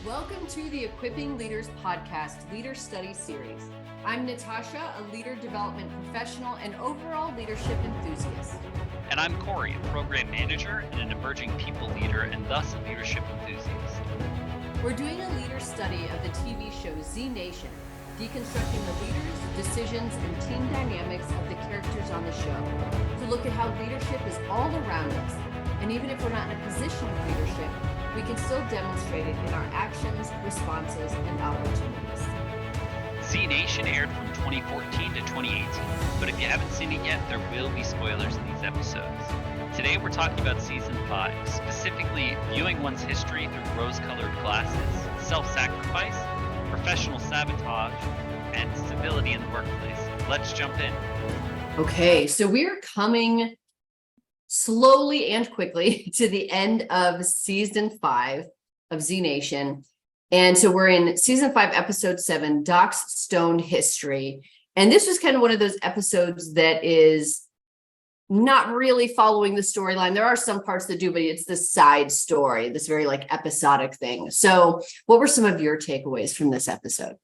Welcome to the Equipping Leaders Podcast Leader Study Series. I'm Natasha, a leader development professional and overall leadership enthusiast. And I'm Corey, a program manager and an emerging people leader and thus a leadership enthusiast. We're doing a leader study of the TV show Z Nation, deconstructing the leaders, decisions, and team dynamics of the characters on the show to look at how leadership is all around us. And even if we're not in a position of leadership, we can still demonstrate it in our actions, responses, and opportunities. Z Nation aired from 2014 to 2018, but if you haven't seen it yet, there will be spoilers in these episodes. Today we're talking about Season 5, specifically viewing one's history through rose-colored glasses, self-sacrifice, professional sabotage, and civility in the workplace. Let's jump in. Okay, so we're coming slowly and quickly to the end of Season 5 of Z Nation. And so we're in Season 5, Episode 7, Doc's Stoned History. And this was kind of one of those episodes that is not really following the storyline. There are some parts that do, but it's the side story, this very like episodic thing. So what were some of your takeaways from this episode?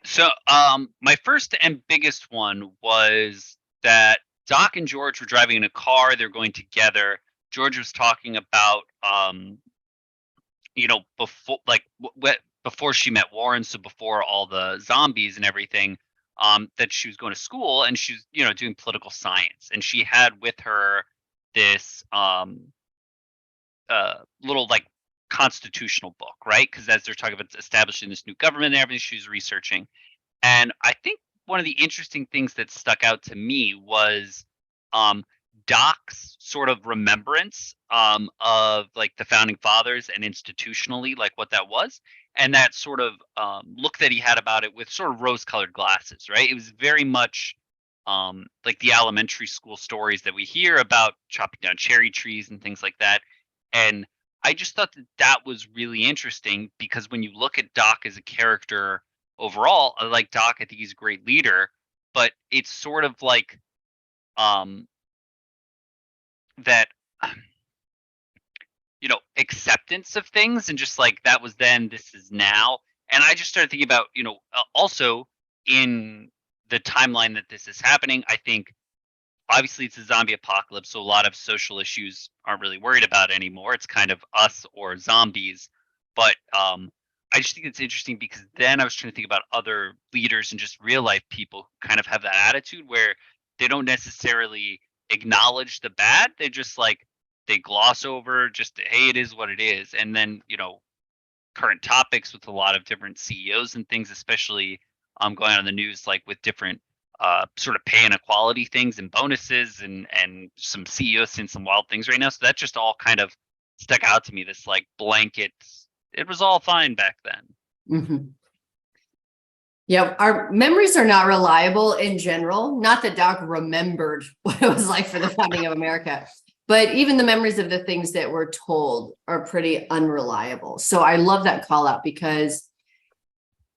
So my first and biggest one was that Doc and George were driving in a car. They're going together. George was talking about, before she met Warren, so before all the zombies and everything, that she was going to school and she was, doing political science. And she had with her this little like constitutional book, right? Because as they're talking about establishing this new government and everything, she was researching. And I think one of the interesting things that stuck out to me was Doc's sort of remembrance of like the founding fathers and institutionally like what that was, and that sort of look that he had about it with sort of rose-colored glasses, right? It was very much like the elementary school stories that we hear about chopping down cherry trees and things like that. And I just thought that was really interesting because when you look at Doc as a character overall, I like Doc. I think he's a great leader, but it's sort of like that acceptance of things and just like that was then, this is now. And I just started thinking about also in the timeline that this is happening, I think obviously it's a zombie apocalypse, so a lot of social issues aren't really worried about anymore. It's kind of us or zombies. But I just think it's interesting because then I was trying to think about other leaders and just real life people who kind of have that attitude where they don't necessarily acknowledge the bad. They just like, they gloss over just, hey, it is what it is. And then, current topics with a lot of different CEOs and things, especially going on the news, like with different sort of pay inequality things and bonuses and some CEOs saying some wild things right now. So that just all kind of stuck out to me, this like blanket, it was all fine back then. Mm-hmm. Yeah, our memories are not reliable in general. Not that Doc remembered what it was like for the founding of America, but even the memories of the things that were told are pretty unreliable. So I love that call out because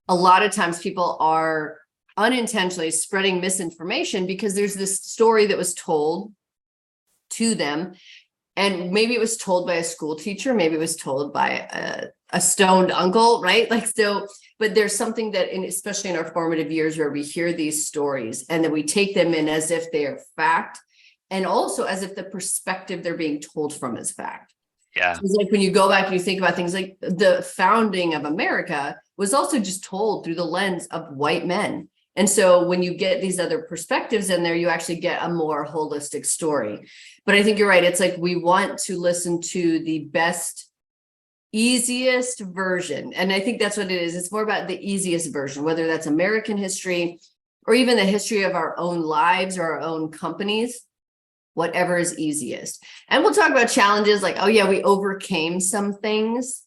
a lot of times people are unintentionally spreading misinformation because there's this story that was told to them. And maybe it was told by a school teacher, maybe it was told by a stoned uncle, right? Like, so, but there's something that, especially in our formative years, where we hear these stories and then we take them in as if they are fact, and also as if the perspective they're being told from is fact. Yeah. So it's like when you go back and you think about things like the founding of America was also just told through the lens of white men. And so when you get these other perspectives in there, you actually get a more holistic story. But I think you're right. It's like we want to listen to the best, easiest version. And I think that's what it is. It's more about the easiest version, whether that's American history or even the history of our own lives or our own companies, whatever is easiest. And we'll talk about challenges like, oh yeah, we overcame some things,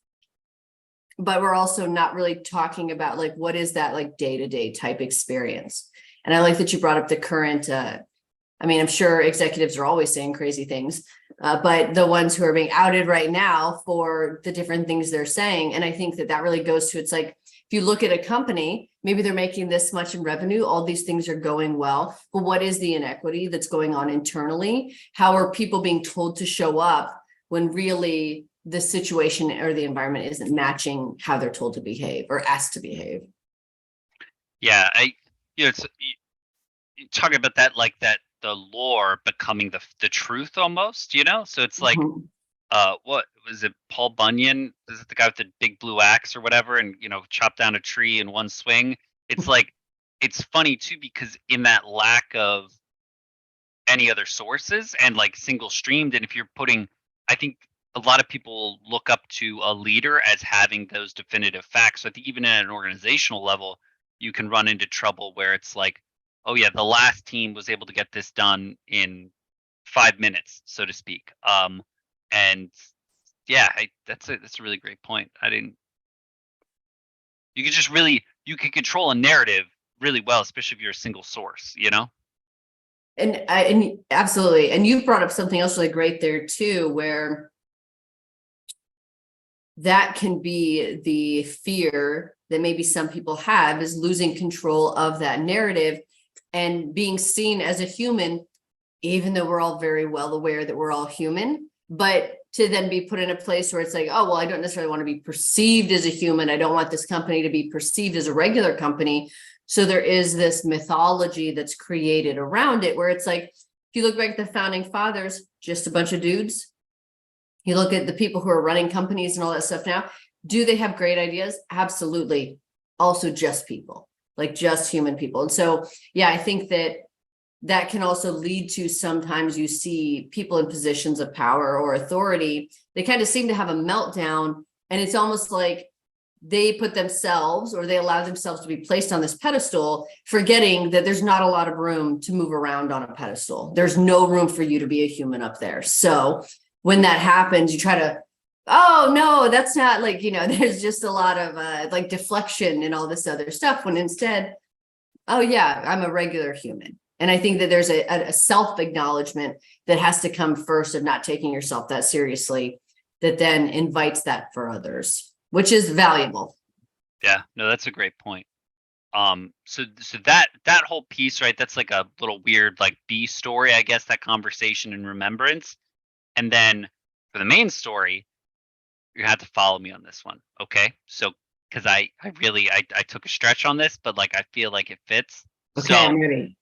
but we're also not really talking about like, what is that like day-to-day type experience? And I like that you brought up the current, I'm sure executives are always saying crazy things, but the ones who are being outed right now for the different things they're saying. And I think that really goes to, it's like, if you look at a company, maybe they're making this much in revenue, all these things are going well, but what is the inequity that's going on internally? How are people being told to show up when really the situation or the environment isn't matching how they're told to behave or asked to behave. Yeah, it's talking about that, like that the lore becoming the truth almost, so it's like, Mhm. what was it, Paul Bunyan, is it the guy with the big blue axe or whatever, and chop down a tree in one swing? It's like, it's funny too, because in that lack of any other sources and like single streamed, and if you're putting, I think a lot of people look up to a leader as having those definitive facts. So I think even at an organizational level, you can run into trouble where it's like, oh yeah, the last team was able to get this done in 5 minutes, so to speak. And yeah, that's a really great point. I didn't. You could just really, you can control a narrative really well, especially if you're a single source. And absolutely. And you brought up something else really great there too, where that can be the fear that maybe some people have, is losing control of that narrative and being seen as a human, even though we're all very well aware that we're all human, but to then be put in a place where it's like, oh, well, I don't necessarily want to be perceived as a human. I don't want this company to be perceived as a regular company. So there is this mythology that's created around it, where it's like, if you look back at the founding fathers, just a bunch of dudes. You look at the people who are running companies and all that stuff now. Do they have great ideas? Absolutely. Also just people, like just human people. And so, yeah, I think that can also lead to, sometimes you see people in positions of power or authority, they kind of seem to have a meltdown, and it's almost like they put themselves, or they allow themselves to be placed on this pedestal, forgetting that there's not a lot of room to move around on a pedestal. There's no room for you to be a human up there. So when that happens, you try to, oh no, that's not, like, there's just a lot of like deflection and all this other stuff, when instead, oh yeah, I'm a regular human. And I think that there's a self-acknowledgement that has to come first, of not taking yourself that seriously, that then invites that for others, which is valuable. Yeah, no, that's a great point. So that whole piece, right? That's like a little weird, like B story, I guess, that conversation and remembrance. And then for the main story, you have to follow me on this one, okay? So, because I took a stretch on this, but like I feel like it fits. Okay, So, I'm ready.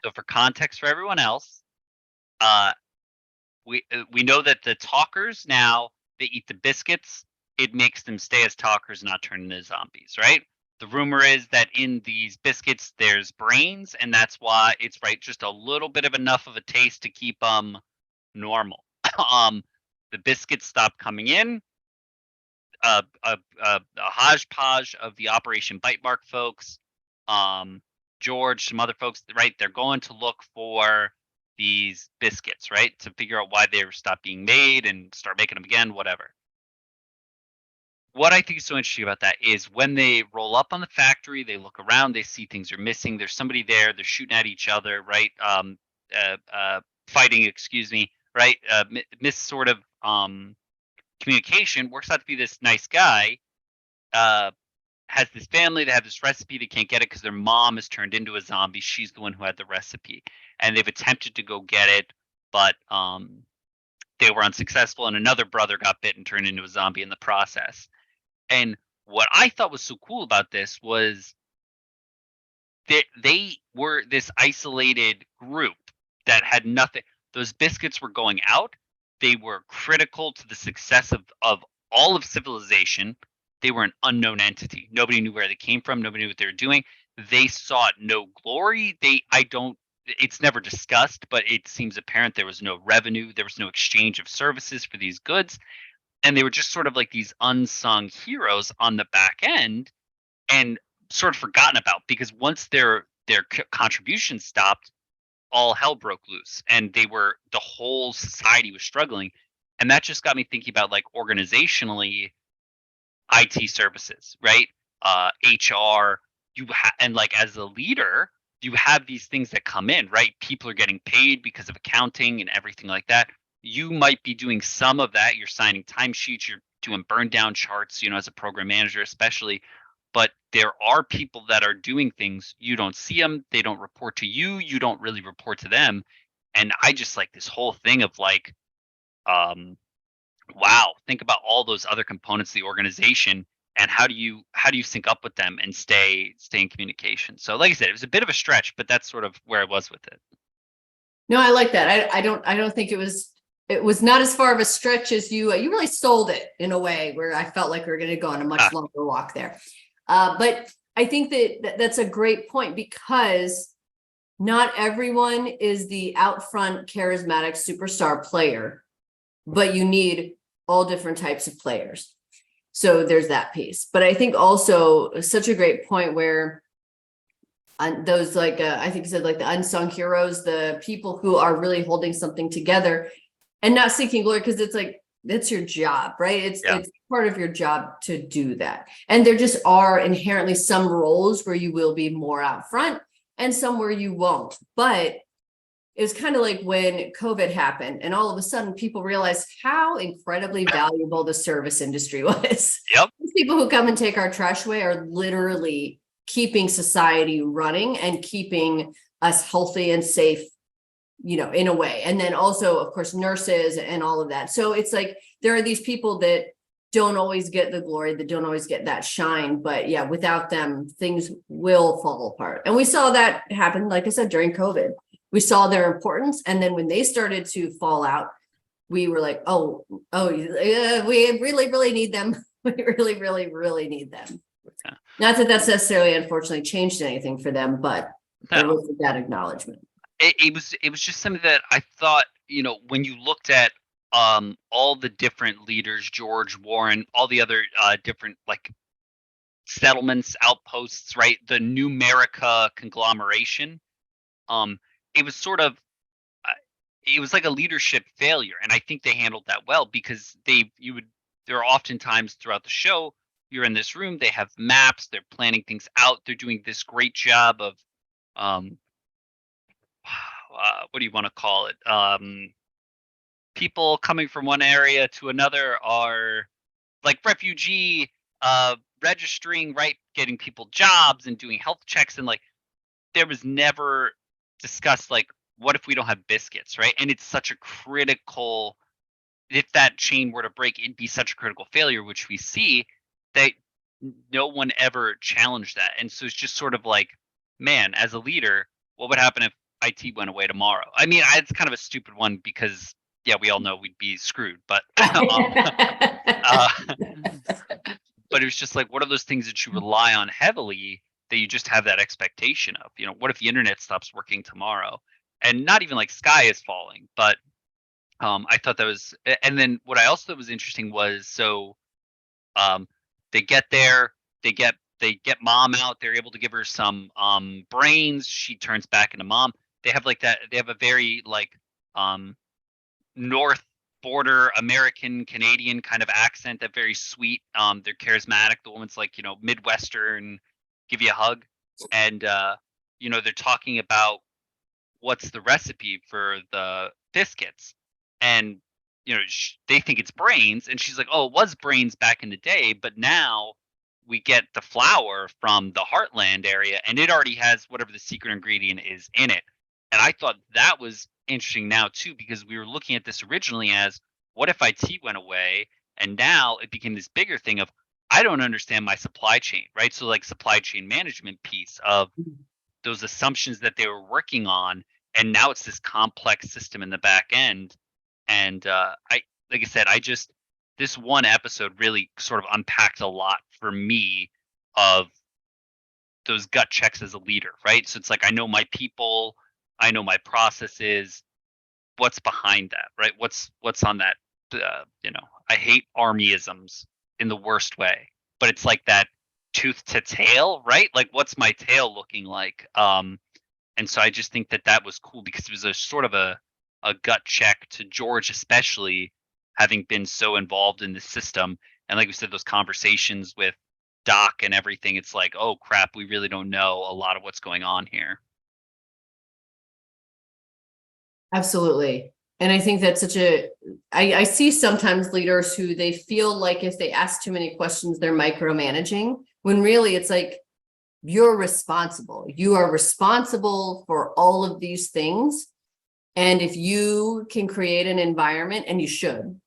so for context for everyone else, uh, we know that the talkers now, they eat the biscuits. It makes them stay as talkers, not turn into zombies, right? The rumor is that in these biscuits there's brains, and that's why it's right, just a little bit of enough of a taste to keep them normal. The biscuits stop coming in. A hodgepodge of the Operation Bite Mark folks, George, some other folks, right? They're going to look for these biscuits, right? To figure out why they stopped being made and start making them again, whatever. What I think is so interesting about that is when they roll up on the factory, they look around, they see things are missing. There's somebody there. They're shooting at each other, right? Fighting, excuse me, right? Miss sort of communication. Works out to be this nice guy. Has this family. They have this recipe. They can't get it because their mom is turned into a zombie. She's the one who had the recipe, and they've attempted to go get it, but they were unsuccessful. And another brother got bit and turned into a zombie in the process. And what I thought was so cool about this was that they were this isolated group that had nothing. Those biscuits were going out. They were critical to the success of all of civilization. They were an unknown entity. Nobody knew where they came from. Nobody knew what they were doing. They sought no glory. It's never discussed, but it seems apparent there was no revenue. There was no exchange of services for these goods. And they were just sort of like these unsung heroes on the back end, and sort of forgotten about, because once their contribution stopped, all hell broke loose, and the whole society was struggling. And that just got me thinking about, like, organizationally, IT services, right? HR, and like as a leader, you have these things that come in, right? People are getting paid because of accounting and everything like that. You might be doing some of that. You're signing timesheets, you're doing burn down charts, as a program manager, especially. But there are people that are doing things. You don't see them. They don't report to you. You don't really report to them. And I just like this whole thing of like, um, wow, think about all those other components of the organization, and how do you sync up with them and stay in communication. So like I said, it was a bit of a stretch, but that's sort of where I was with it. No, I like that. I don't think it was not as far of a stretch as you really sold it in a way where I felt like we were going to go on a much longer walk there. But I think that's a great point, because not everyone is the out front charismatic superstar player, but you need all different types of players. So there's that piece. But I think also such a great point where those like I think you said like the unsung heroes, the people who are really holding something together and not seeking glory, because it's like it's your job, right? It's part of your job to do that. And there just are inherently some roles where you will be more out front and some where you won't. But it was kind of like when COVID happened and all of a sudden people realized how incredibly valuable the service industry was. Yep. These people who come and take our trash away are literally keeping society running and keeping us healthy and safe, in a way. And then also, of course, nurses and all of that. So it's like there are these people that don't always get the glory, that don't always get that shine. But yeah, without them, things will fall apart. And we saw that happen, like I said, during COVID. We saw their importance. And then when they started to fall out, we were like, oh, yeah, we really, really need them. We really, really, really need them. Yeah. Not that that's necessarily, unfortunately, changed anything for them, but there was that acknowledgement. It was just something that I thought, when you looked at all the different leaders, George, Warren, all the other different like settlements, outposts, right? The New America conglomeration. It was sort of it was like a leadership failure, and I think they handled that well, because there are often times throughout the show, you're in this room, they have maps, they're planning things out, they're doing this great job of what do you want to call it? People coming from one area to another are like refugee registering, right? Getting people jobs and doing health checks, and like there was never discussed like, what if we don't have biscuits, right? And it's such a critical, if that chain were to break, it'd be such a critical failure, which we see that no one ever challenged that. And so it's just sort of like, man, as a leader, what would happen if IT went away tomorrow? I mean, it's kind of a stupid one because, yeah, we all know we'd be screwed, but but it was just like, what are those things that you rely on heavily that you just have that expectation of? What if the internet stops working tomorrow? And not even like sky is falling, but I thought that was, and then what I also thought was interesting was, so they get there, they get mom out, they're able to give her some brains, she turns back into mom. They have like that, they have a very like north border American Canadian kind of accent, that very sweet, they're charismatic, the woman's like, Midwestern, give you a hug, and they're talking about what's the recipe for the biscuits, and they think it's brains, and she's like, oh, it was brains back in the day, but now we get the flour from the Heartland area and it already has whatever the secret ingredient is in it. And I thought that was interesting now too, because we were looking at this originally as, what if IT went away? And now it became this bigger thing of, I don't understand my supply chain, right? So like supply chain management piece of those assumptions that they were working on, and now it's this complex system in the back end. And like I said, this one episode really sort of unpacked a lot for me of those gut checks as a leader, right? So it's like, I know my people, I know my processes, what's behind that, right? What's on that, I hate armyisms in the worst way, but it's like that tooth to tail, right? Like, what's my tail looking like? And so I just think that was cool, because it was a sort of a gut check to George, especially having been so involved in the system. And like we said, those conversations with Doc and everything, it's like, oh crap, we really don't know a lot of what's going on here. Absolutely. And I think that's I see sometimes leaders who they feel like if they ask too many questions, they're micromanaging, when really it's like, you're responsible. You are responsible for all of these things. And if you can create an environment, and you should,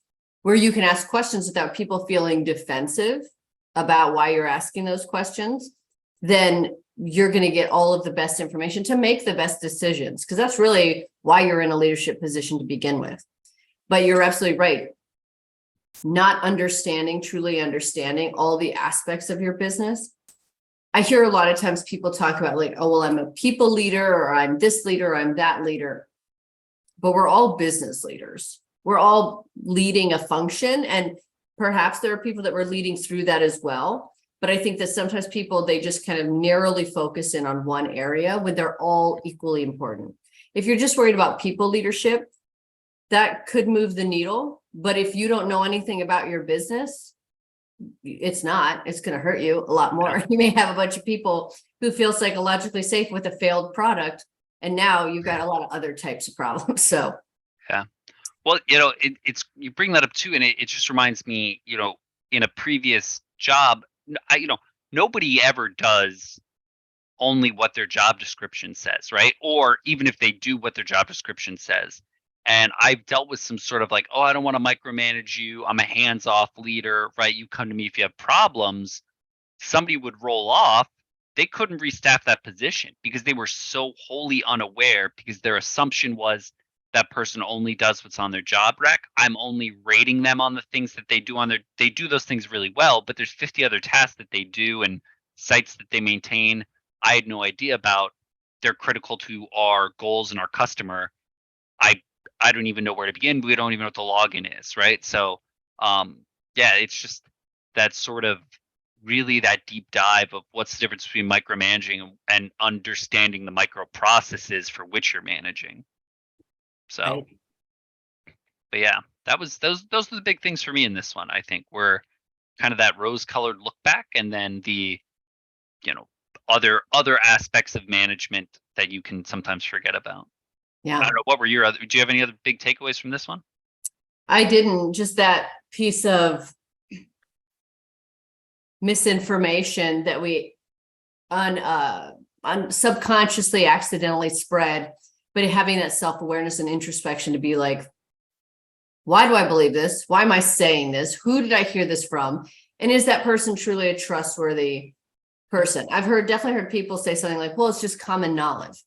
where you can ask questions without people feeling defensive about why you're asking those questions, then you're going to get all of the best information to make the best decisions, because that's really why you're in a leadership position to begin with. But you're absolutely right. Not understanding, truly understanding all the aspects of your business. I hear a lot of times people talk about like, oh, well, I'm a people leader, or I'm this leader, or I'm that leader. But we're all business leaders. We're all leading a function, and perhaps there are people that we're leading through that as well. But I think that sometimes people, they just kind of narrowly focus in on one area when they're all equally important. If you're just worried about people leadership, that could move the needle. But if you don't know anything about your business, it's going to hurt you a lot more. You may have a bunch of people who feel psychologically safe with a failed product, and now you've got a lot of other types of problems. So, yeah. Well, it's you bring that up too, and it just reminds me, in a previous job, nobody ever does only what their job description says, right? Or even if they do what their job description says. And I've dealt with some sort of like, oh, I don't want to micromanage you. I'm a hands-off leader, right? You come to me if you have problems. Somebody would roll off. They couldn't restaff that position because they were so wholly unaware, because their assumption was that person only does what's on their job rec. I'm only rating them on the things that they do they do those things really well, but there's 50 other tasks that they do and sites that they maintain I had no idea about. They're critical to our goals and our customer. I don't even know where to begin. We don't even know what the login is, right? So yeah, it's just that sort of really that deep dive of what's the difference between micromanaging and understanding the micro processes for which you're managing. So, right. But yeah, those are the big things for me in this one. I think were kind of that rose-colored look back, and then the other aspects of management that you can sometimes forget about. Yeah. I don't know, what were your other, do you have any other big takeaways from this one? I didn't. Just that piece of misinformation that we subconsciously accidentally spread, but having that self-awareness and introspection to be like, why do I believe this? Why am I saying this? Who did I hear this from? And is that person truly a trustworthy person? I've definitely heard people say something like, well, it's just common knowledge.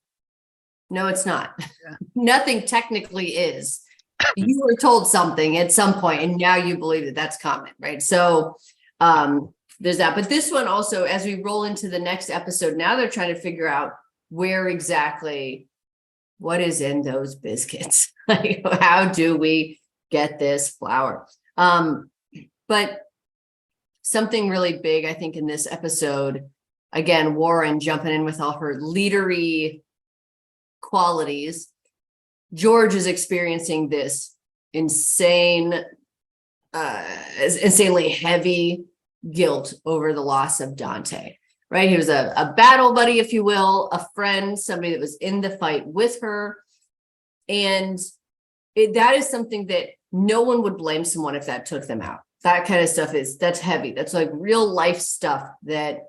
No, it's not. Yeah. Nothing technically is. You were told something at some point, and now you believe that that's common, right? So there's that. But this one also, as we roll into the next episode, now they're trying to figure out where exactly, what is in those biscuits? Like, how do we get this flour? But something really big, I think, in this episode, again, Warren jumping in with all her leadery qualities. George is experiencing this insanely heavy guilt over the loss of Dante, right? He was a battle buddy, if you will, a friend, somebody that was in the fight with her. And that is something that no one would blame someone if that took them out. That kind of stuff that's heavy. That's like real life stuff that,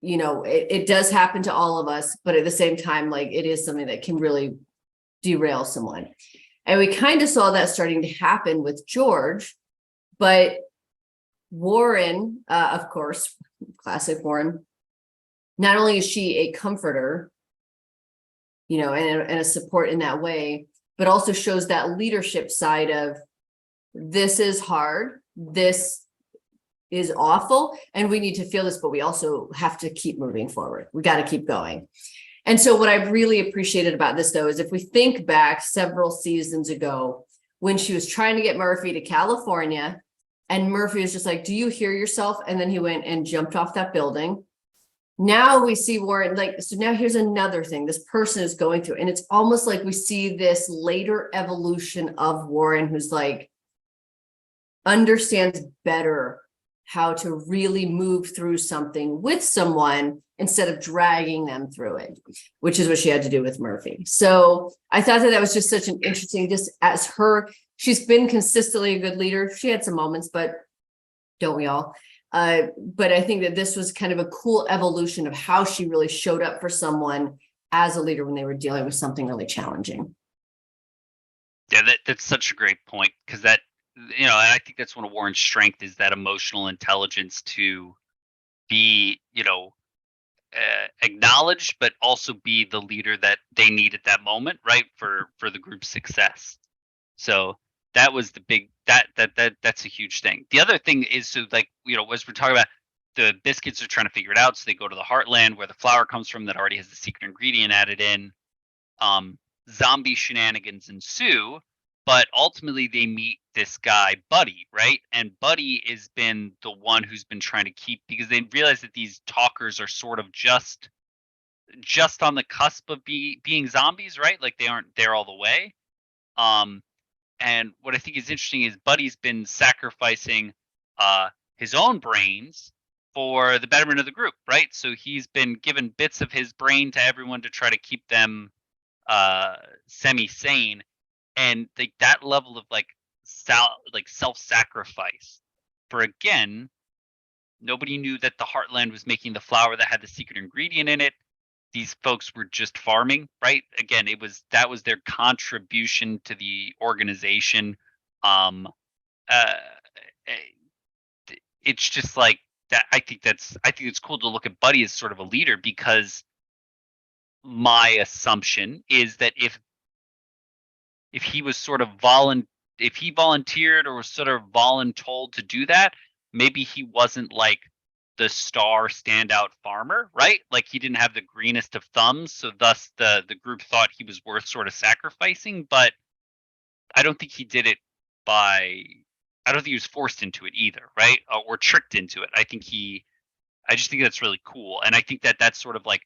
it does happen to all of us, but at the same time, like, it is something that can really derail someone. And we kind of saw that starting to happen with George, but Warren, of course, classic Warren, not only is she a comforter, and a support in that way, but also shows that leadership side of, this is hard, this is awful, and we need to feel this, but we also have to keep moving forward. We got to keep going. And so what I've really appreciated about this, though, is if we think back several seasons ago when she was trying to get Murphy to California, and Murphy was just like, do you hear yourself? And then he went and jumped off that building. Now we see Warren, so now here's another thing this person is going through. And it's almost like we see this later evolution of Warren, who's like, understands better how to really move through something with someone instead of dragging them through it, which is what she had to do with Murphy. So I thought that was just such an interesting, just as she's been consistently a good leader. She had some moments, but don't we all? But I think that this was kind of a cool evolution of how she really showed up for someone as a leader when they were dealing with something really challenging. Yeah, that's such a great point, because that and I think that's one of Warren's strength is that emotional intelligence to be, acknowledged, but also be the leader that they need at that moment, right? For the group's success. So that was the big that's a huge thing. The other thing is, so like, as we're talking about, the biscuits are trying to figure it out, so they go to the heartland where the flour comes from that already has the secret ingredient added in. Zombie shenanigans ensue, but ultimately they meet this guy Buddy, right? And Buddy has been the one who's been trying to keep, because they realize that these talkers are sort of just on the cusp of being zombies, right? Like they aren't there all the way. And what I think is interesting is Buddy's been sacrificing his own brains for the betterment of the group, right? So he's been given bits of his brain to everyone to try to keep them semi-sane, and like that level of like self-sacrifice for, again, nobody knew that the heartland was making the flour that had the secret ingredient in it. These folks were just farming, right? Again, that was their contribution to the organization. Uh, it's just like that. I think it's cool to look at Buddy as sort of a leader, because my assumption is that if he was sort of if he volunteered or was sort of voluntold to do that, maybe he wasn't like the star standout farmer, right? Like he didn't have the greenest of thumbs, so thus the group thought he was worth sort of sacrificing. But I don't think he did it I don't think he was forced into it either, right? Or tricked into it. I just think that's really cool, and I think that that's sort of like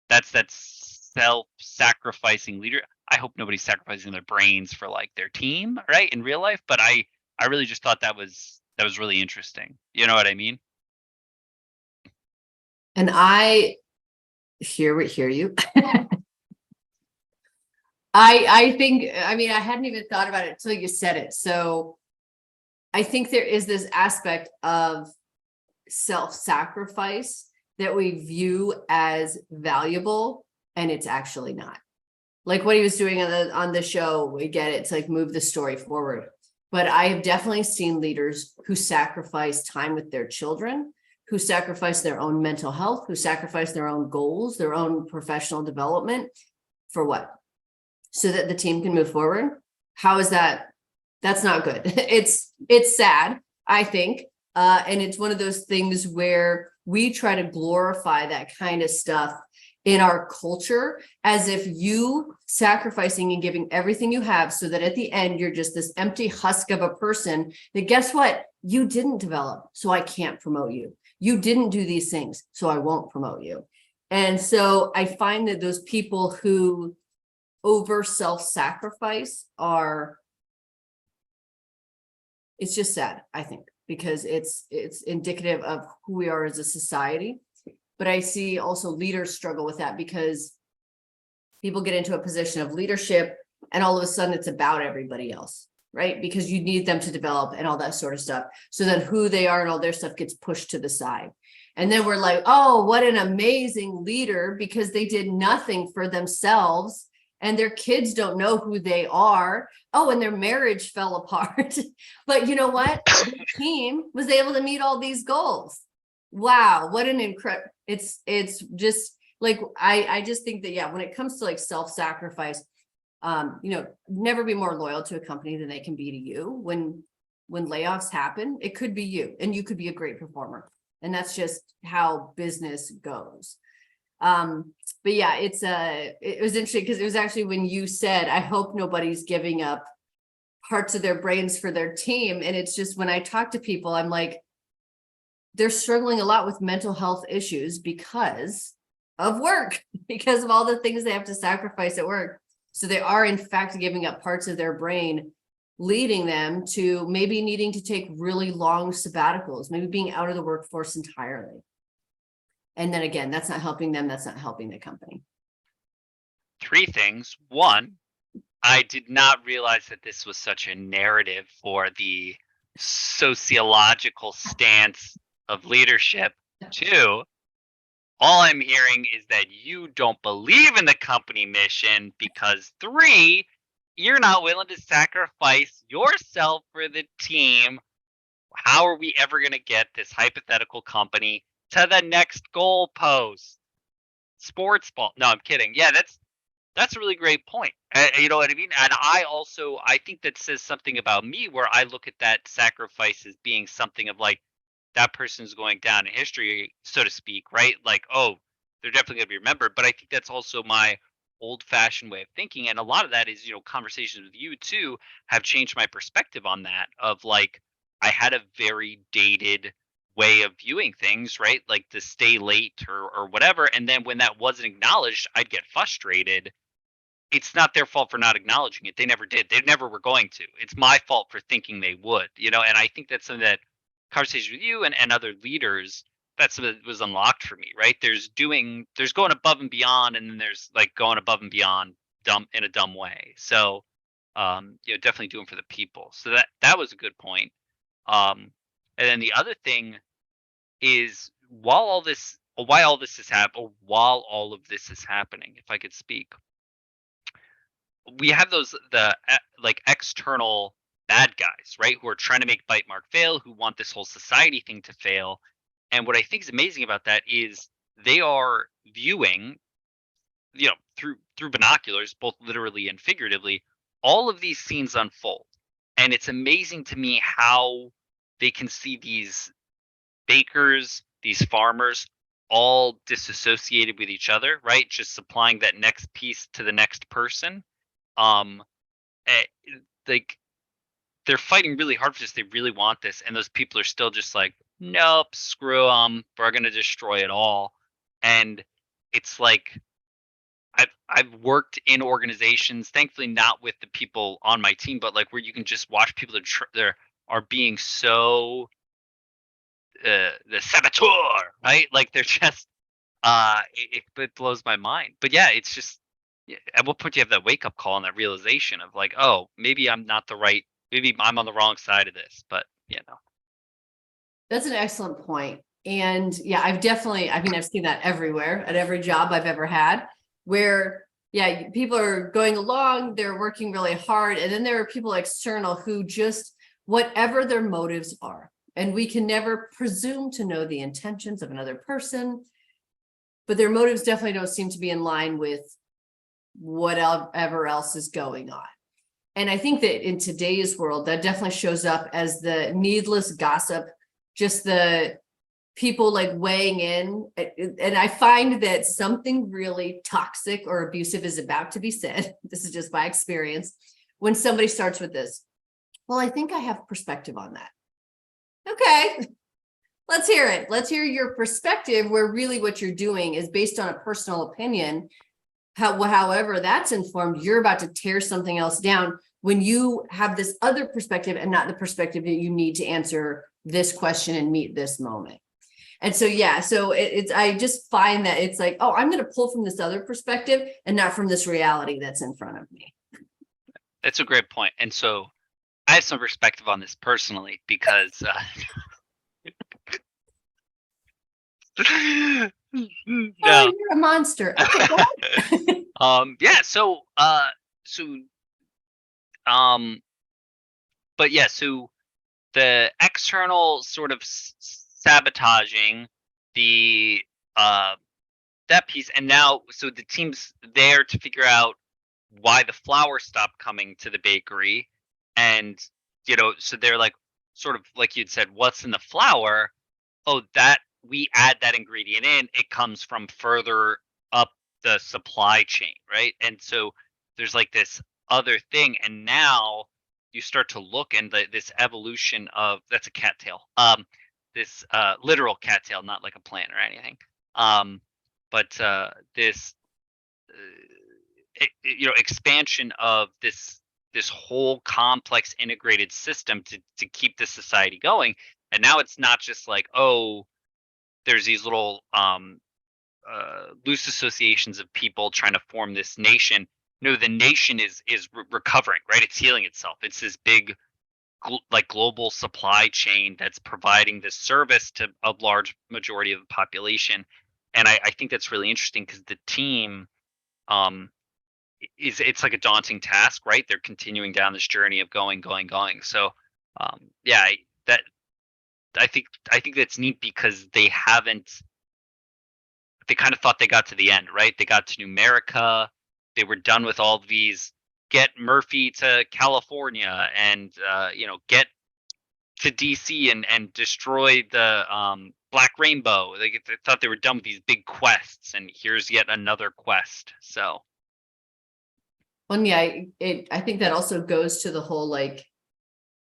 that self-sacrificing leader. I hope nobody's sacrificing their brains for like their team, right, in real life. But I really just thought that was really interesting. You know what I mean? And I hear you. I think, I mean, I hadn't even thought about it until you said it. So I think there is this aspect of self-sacrifice that we view as valuable, and it's actually not. Like what he was doing on the show, we get it, to like move the story forward. But I have definitely seen leaders who sacrifice time with their children, who sacrifice their own mental health, who sacrifice their own goals, their own professional development. For what? So that the team can move forward. How is that? That's not good. It's sad, I think. And it's one of those things where we try to glorify that kind of stuff in our culture, as if you sacrificing and giving everything you have so that at the end you're just this empty husk of a person that, guess what, you didn't develop, so I can't promote you. You didn't do these things, so I won't promote you. And so I find that those people who over self-sacrifice it's just sad, I think, because it's indicative of who we are as a society. But I see also leaders struggle with that, because people get into a position of leadership and all of a sudden it's about everybody else, right? Because you need them to develop and all that sort of stuff. So then who they are and all their stuff gets pushed to the side. And then we're like, oh, what an amazing leader, because they did nothing for themselves and their kids don't know who they are. Oh, and their marriage fell apart. But you know what? The team was able to meet all these goals. Wow, what an incredible, it's just like, I just think that, yeah, when it comes to like self-sacrifice, never be more loyal to a company than they can be to you. When layoffs happen, it could be you, and you could be a great performer. And that's just how business goes. But yeah, it was interesting, because it was actually when you said, I hope nobody's giving up parts of their brains for their team. And it's just, when I talk to people, I'm like, they're struggling a lot with mental health issues because of work, because of all the things they have to sacrifice at work. So they are in fact giving up parts of their brain, leading them to maybe needing to take really long sabbaticals, maybe being out of the workforce entirely. And then again, that's not helping them. That's not helping the company. 3 things. 1, I did not realize that this was such a narrative for the sociological stance of leadership. 2, all I'm hearing is that you don't believe in the company mission, because 3, you're not willing to sacrifice yourself for the team. How are we ever going to get this hypothetical company to the next goalpost? Sports ball. No, I'm kidding. Yeah, that's a really great point. You know what I mean? And I think that says something about me, where I look at that sacrifice as being something of like, that person's going down in history, so to speak, right? Like, oh, they're definitely going to be remembered. But I think that's also my old fashioned way of thinking. And a lot of that is, conversations with you too have changed my perspective on that, of like, I had a very dated way of viewing things, right? Like to stay late or whatever. And then when that wasn't acknowledged, I'd get frustrated. It's not their fault for not acknowledging it. They never did. They never were going to. It's my fault for thinking they would, and I think that's something that conversations with you and other leaders, that's what was unlocked for me, right? There's going above and beyond, and then there's like going above and beyond dumb in a dumb way. So definitely doing for the people. So that was a good point. And then the other thing is, while all of this is happening, if I could speak, we have like external bad guys, right? Who are trying to make Bite Mark fail, who want this whole society thing to fail. And what I think is amazing about that is they are viewing, through binoculars, both literally and figuratively, all of these scenes unfold. And it's amazing to me how they can see these bakers, these farmers, all disassociated with each other, right? Just supplying that next piece to the next person. um eh, like, they're fighting really hard for this. They really want this, and those people are still just like, nope, screw them, we're gonna destroy it all. And it's like, I've worked in organizations, thankfully not with the people on my team, but like where you can just watch people that are being so the saboteur, right? Like they're just it blows my mind. But yeah, it's just, yeah, at what point do you have that wake up call and that realization of like, oh, maybe I'm not the right, maybe I'm on the wrong side of this. But That's an excellent point. And yeah, I've seen that everywhere at every job I've ever had, where, yeah, people are going along, they're working really hard. And then there are people external who just, whatever their motives are, and we can never presume to know the intentions of another person, but their motives definitely don't seem to be in line with whatever else is going on. And I think that in today's world, that definitely shows up as the needless gossip, just the people like weighing in. And I find that something really toxic or abusive is about to be said. This is just my experience. When somebody starts with this, well, I think I have perspective on that. Okay, let's hear it. Let's hear your perspective, where really what you're doing is based on a personal opinion. However that's informed, you're about to tear something else down when you have this other perspective and not the perspective that you need to answer this question and meet this moment. And so, yeah, so it's, I just find that it's like, oh, I'm going to pull from this other perspective and not from this reality that's in front of me. that's a great point. And so I have some perspective on this personally, because Oh, no. you're a monster. Okay, go ahead. Yeah. So um but yeah, so the external sort of sabotaging the uh that piece, and now so the team's there to figure out why the flour stopped coming to the bakery. And so they're like, sort of like you'd said, what's in the flour? Oh, that we add that ingredient in, it comes from further up the supply chain, right? And so there's like this other thing, and now you start to look, and this evolution of, that's a cattail, this literal cattail, not like a plant or anything, but this expansion of this whole complex integrated system to keep this society going. And now it's not just like, oh, there's these little loose associations of people trying to form this nation. No, the nation is recovering, right? It's healing itself. It's this big like global supply chain that's providing this service to a large majority of the population. And I think that's really interesting, because the team, um it's like a daunting task, right? They're continuing down this journey of going, going, going. So, yeah, that I think that's neat because they haven't. They kind of thought they got to the end, right? They got to Numerica. They were done with all these. Get Murphy to California, and get to DC and destroy the Black Rainbow. They thought they were done with these big quests, and here's yet another quest. So Well, yeah, I think that also goes to the whole like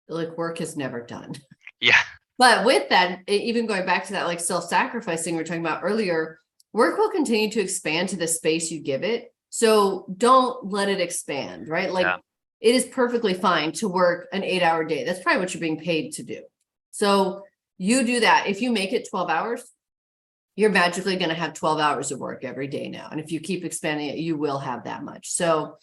work is never done. yeah, But with that, even going back to that like self-sacrificing we were talking about earlier, work will continue to expand to the space you give it. So don't let it expand, right? Like yeah, it is perfectly fine to work an 8-hour day. That's probably what you're being paid to do. So you do that. If you make it 12 hours, you're magically going to have 12 hours of work every day now. And if you keep expanding it, you will have that much. So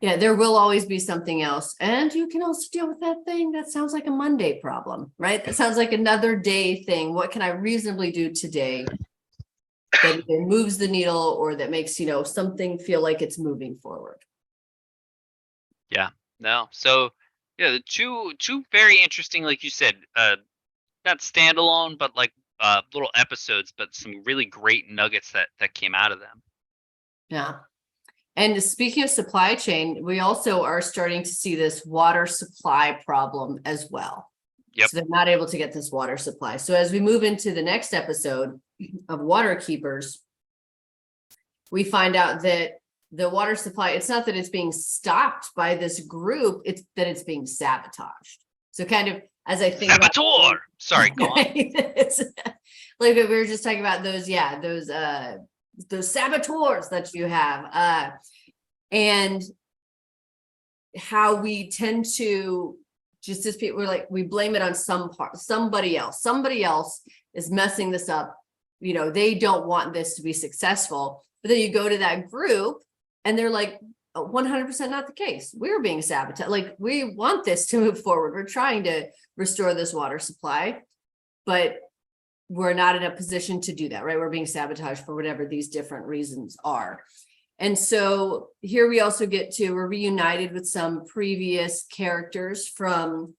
yeah, there will always be something else. And you can also deal with that thing that sounds like a Monday problem, right? That sounds like another day thing. What can I reasonably do today that either moves the needle or that makes, something feel like it's moving forward? yeah. No, so yeah, the two very interesting, like you said, not standalone, but like little episodes, but some really great nuggets that came out of them. Yeah. And speaking of supply chain, we also are starting to see this water supply problem as well. Yep. So they're not able to get this water supply. So as we move into the next episode of Water Keepers, we find out that the water supply, it's not that it's being stopped by this group, it's that it's being sabotaged. So kind of as I think about Saboteur. Sorry, go on. it's like we were just talking about those saboteurs that you have, and how we tend to just as people, we're like, we blame it on somebody else is messing this up. They don't want this to be successful. But then you go to that group and they're like, 100% not the case. We're being sabotaged. Like, we want this to move forward. We're trying to restore this water supply, but we're not in a position to do that, right? We're being sabotaged for whatever these different reasons are. And so here we also we're reunited with some previous characters from,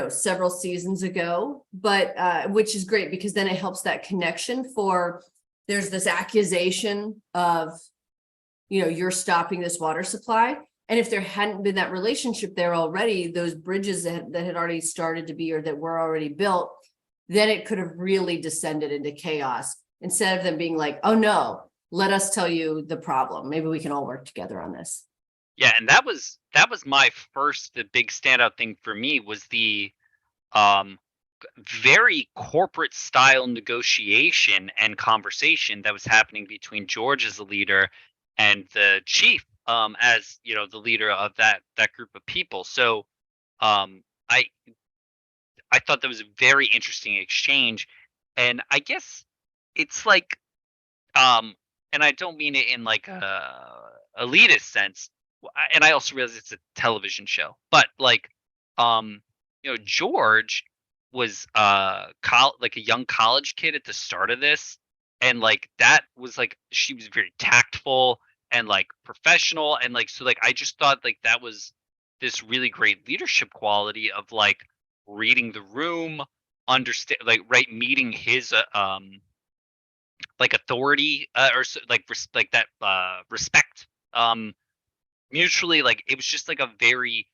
several seasons ago, but which is great because then it helps that connection there's this accusation of, you're stopping this water supply. And if there hadn't been that relationship there already, those bridges that had already started to be, or that were already built, then it could have really descended into chaos instead of them being like, oh no, let us tell you the problem. Maybe we can all work together on this. Yeah, and that was the big standout thing for me was the um very corporate style negotiation and conversation that was happening between George as the leader and the chief as the leader of that group of people. So um I I thought that was a very interesting exchange, and I guess it's like um and I don't mean it in like a elitist sense. And I also realize it's a television show, but like George was like a young college kid at the start of this, and like that was like she was very tactful and like professional, and like so like I just thought like that was this really great leadership quality of like reading the room, understand like right meeting his like authority like like that respect mutually. Like it was just like a very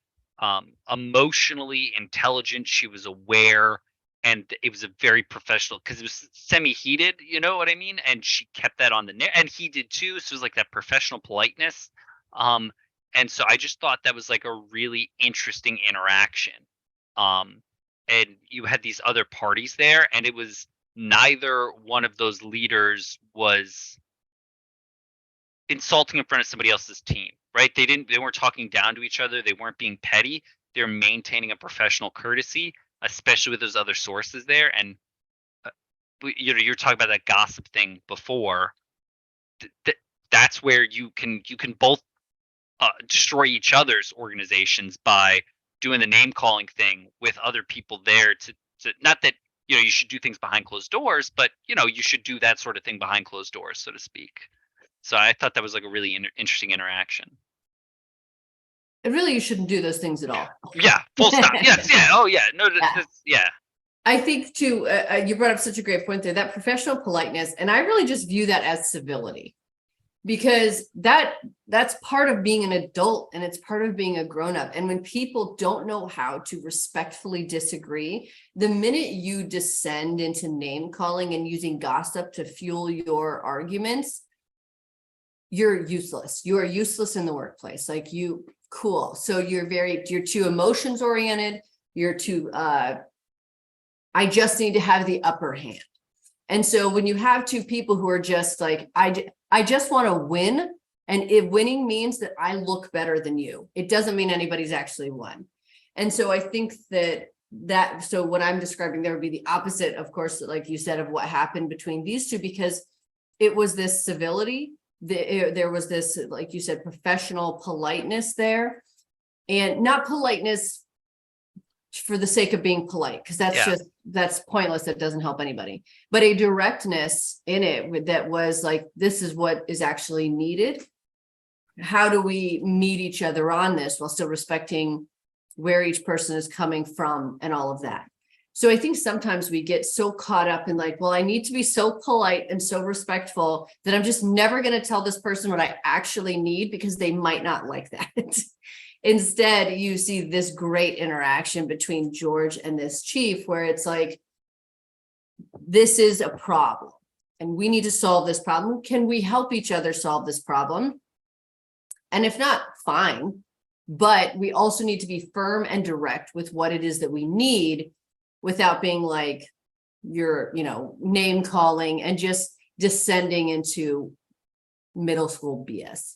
emotionally intelligent. She was aware, and it was a very professional because it was semi-heated, you know what I mean, and she kept that on the net, and he did too. So it was like that professional politeness. um and so I just thought that was like a really interesting interaction. And you had these other parties there, and it was neither one of those leaders was insulting in front of somebody else's team, right? They weren't talking down to each other. They weren't being petty. They're maintaining a professional courtesy, especially with those other sources there. And uh, you're talking about that gossip thing before. That's where you can both destroy each other's organizations by doing the name calling thing with other people there to not that you should do things behind closed doors, but you should do that sort of thing behind closed doors, so to speak. So I thought that was like a really interesting interaction. And really, you shouldn't do those things at all. Yeah, full stop. Yes, yeah, oh yeah, no, Yeah. yeah. I think too, you brought up such a great point there, that professional politeness, and I really just view that as civility, because that's part of being an adult and it's part of being a grown-up. And when people don't know how to respectfully disagree, the minute you descend into name calling and using gossip to fuel your arguments, you're useless. You are useless in the workplace. Like cool. So you're too emotions oriented. You're too, I just need to have the upper hand. And so when you have two people who are just like, I just want to win. And if winning means that I look better than you, it doesn't mean anybody's actually won. And so I think so what I'm describing there would be the opposite, of course, like you said, of what happened between these two, because it was this civility. There was this, like you said, professional politeness there, and not politeness for the sake of being polite, because that's pointless. That doesn't help anybody, but a directness in it that was like, this is what is actually needed. How do we meet each other on this while still respecting where each person is coming from and all of that? So I think sometimes we get so caught up in like, well, I need to be so polite and so respectful that I'm just never going to tell this person what I actually need, because they might not like that. Instead, you see this great interaction between George and this chief, where it's like, this is a problem and we need to solve this problem. Can we help each other solve this problem? And if not, fine. But we also need to be firm and direct with what it is that we need, without being like, you're, name calling and just descending into middle school BS.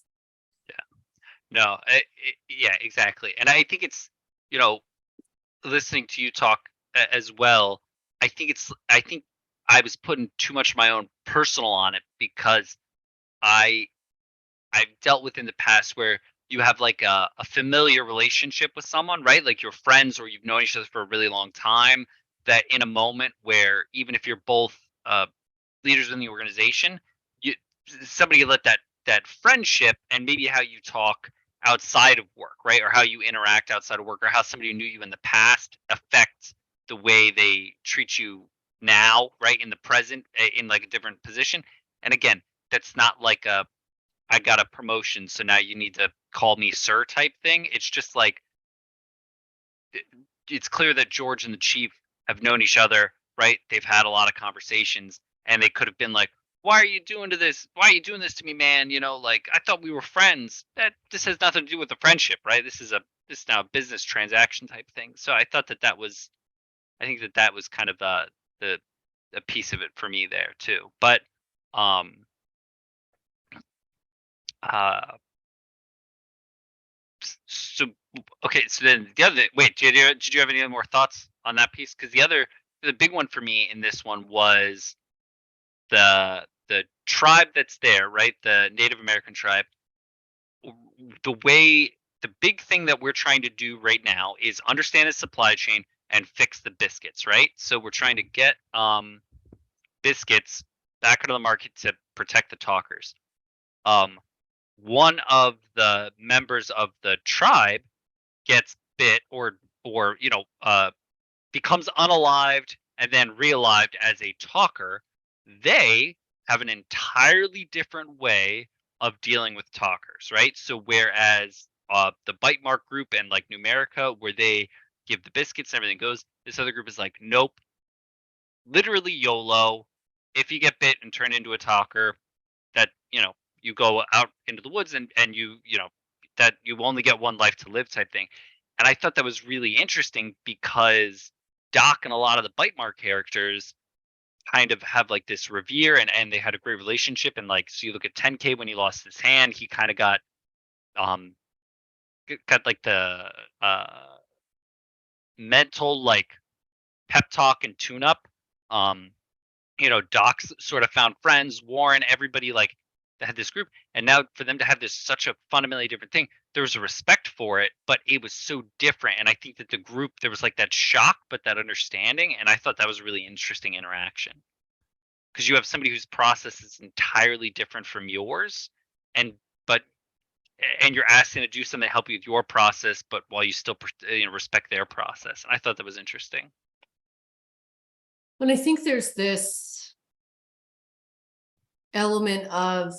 No, yeah, exactly. And I think it's, listening to you talk as well, I think I was putting too much of my own personal on it, because I've dealt with in the past where you have like a familiar relationship with someone, right? Like you're friends or you've known each other for a really long time, that in a moment where, even if you're both leaders in the organization, you somebody let that friendship and maybe how you talk outside of work, right? Or how you interact outside of work, or how somebody who knew you in the past affects the way they treat you now, right? In the present, in like a different position. And again, that's not like I got a promotion, so now you need to call me sir type thing. It's just like, it's clear that George and the chief have known each other, right? They've had a lot of conversations, and they could have been like, why are you doing this? Why are you doing this to me, man? Like, I thought we were friends. This has nothing to do with the friendship, right? This is now a business transaction type thing. So I thought that was, I think that was kind of the a piece of it for me there too. But uh so okay, so then the other, wait, did you have any more thoughts on that piece? Because the big one for me in this one was the tribe that's there, right? The Native American tribe. The big thing that we're trying to do right now is understand the supply chain and fix the biscuits, right? So we're trying to get biscuits back into the market to protect the talkers. One of the members of the tribe gets bit, or becomes unalived and then realived as a talker. They have an entirely different way of dealing with talkers, right? So whereas the bite mark group and like Numerica, where they give the biscuits and everything goes, this other group is like, nope, literally YOLO. If you get bit and turn into a talker, that you go out into the woods, and that you only get one life to live type thing. And I thought that was really interesting, because Doc and a lot of the bite mark characters kind of have like this revere, and they had a great relationship. And like, so you look at 10K, when he lost his hand, he kind of got like the mental like pep talk and tune up. Doc's sort of found friends, Warren, everybody like had this group, and now for them to have this such a fundamentally different thing, there was a respect for it, but it was so different. And I think that the group, there was like that shock, but that understanding, and I thought that was a really interesting interaction, because you have somebody whose process is entirely different from yours, but you're asking to do something to help you with your process, but while you still respect their process. And I thought that was interesting. And I think there's this element of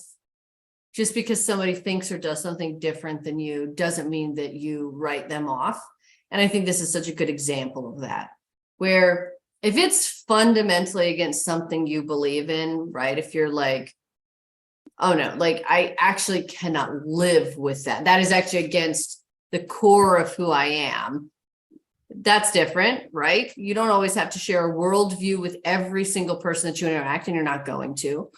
just because somebody thinks or does something different than you doesn't mean that you write them off. And I think this is such a good example of that, where if it's fundamentally against something you believe in, right? If you're like, oh no, like I actually cannot live with that. That is actually against the core of who I am. That's different, right? You don't always have to share a worldview with every single person that you interact, and you're not going to.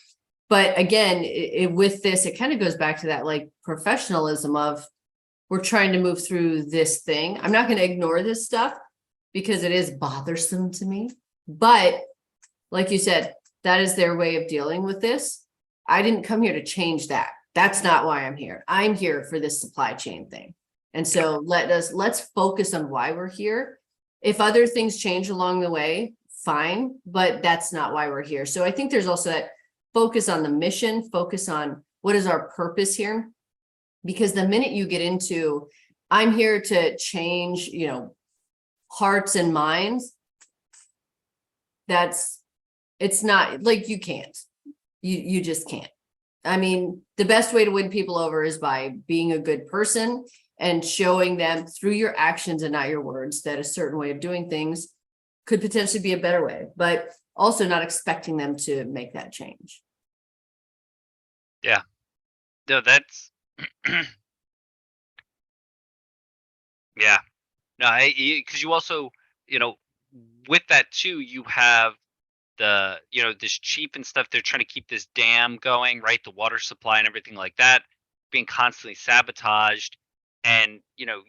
But again, with this, it kind of goes back to that like professionalism of we're trying to move through this thing. I'm not going to ignore this stuff because it is bothersome to me. But like you said, that is their way of dealing with this. I didn't come here to change that. That's not why I'm here. I'm here for this supply chain thing. And so let's focus on why we're here. If other things change along the way, fine, but that's not why we're here. So I think there's also that focus on the mission, focus on what is our purpose here. Because the minute you get into, I'm here to change, hearts and minds, it's not like you can't, you just can't. I mean, the best way to win people over is by being a good person and showing them through your actions and not your words that a certain way of doing things could potentially be a better way, but also not expecting them to make that change. Yeah. No, that's yeah. No, because you also, with that too, you have this cheap and stuff. They're trying to keep this dam going, right? The water supply and everything like that being constantly sabotaged. And,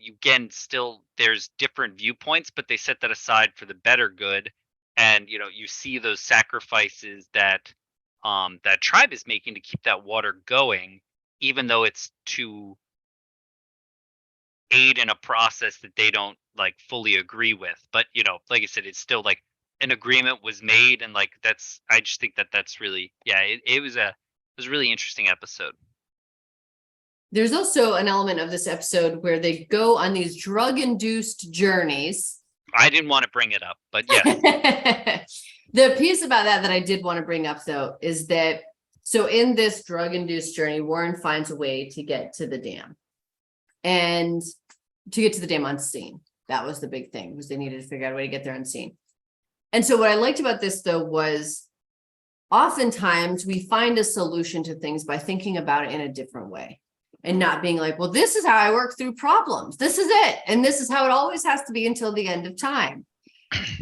again, still there's different viewpoints, but they set that aside for the better good. And, you see those sacrifices that that tribe is making to keep that water going, even though it's to aid in a process that they don't like fully agree with. But like I said, it's still like an agreement was made, and like I just think that that's really, yeah, it was a really interesting episode. There's also an element of this episode where they go on these drug-induced journeys. I didn't want to bring it up, but yeah. The piece about that I did want to bring up though is that so in this drug-induced journey, Warren finds a way to get to the dam. And to get to the dam unseen. That was the big thing, because they needed to figure out a way to get there unseen. And so what I liked about this though was oftentimes we find a solution to things by thinking about it in a different way and not being like, well, this is how I work through problems. This is it. And this is how it always has to be until the end of time.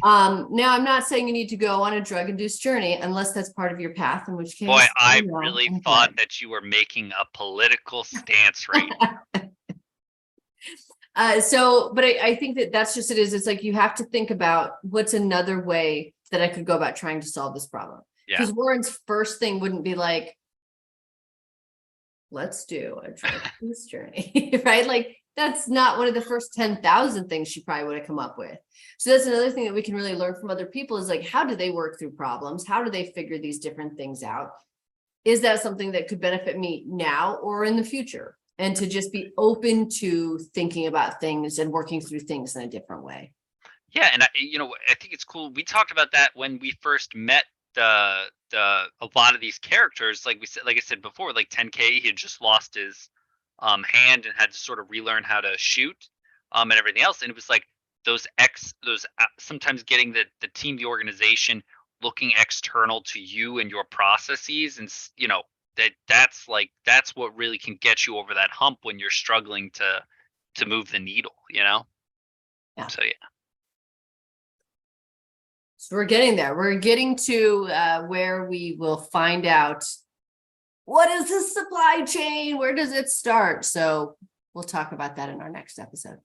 Now I'm not saying you need to go on a drug-induced journey unless that's part of your path, in which case. Boy, I really thought that you were making a political stance right now. But I think that's just it is. It's like you have to think about what's another way that I could go about trying to solve this problem. Because Warren's first thing wouldn't be like, let's do a drug-induced journey, right? Like that's not one of the first 10,000 things she probably would have come up with. So that's another thing that we can really learn from other people is like, how do they work through problems? How do they figure these different things out? Is that something that could benefit me now or in the future? And to just be open to thinking about things and working through things in a different way. Yeah, and I think it's cool. We talked about that when we first met a lot of these characters. Like I said before, like 10K, he had just lost his hand and had to sort of relearn how to shoot and everything else. And it was like those sometimes getting the team, the organization, looking external to you and your processes, and that's what really can get you over that hump when you're struggling to move the needle, Yeah. So yeah. So we're getting there. We're getting to where we will find out what is the supply chain? Where does it start? So we'll talk about that in our next episode.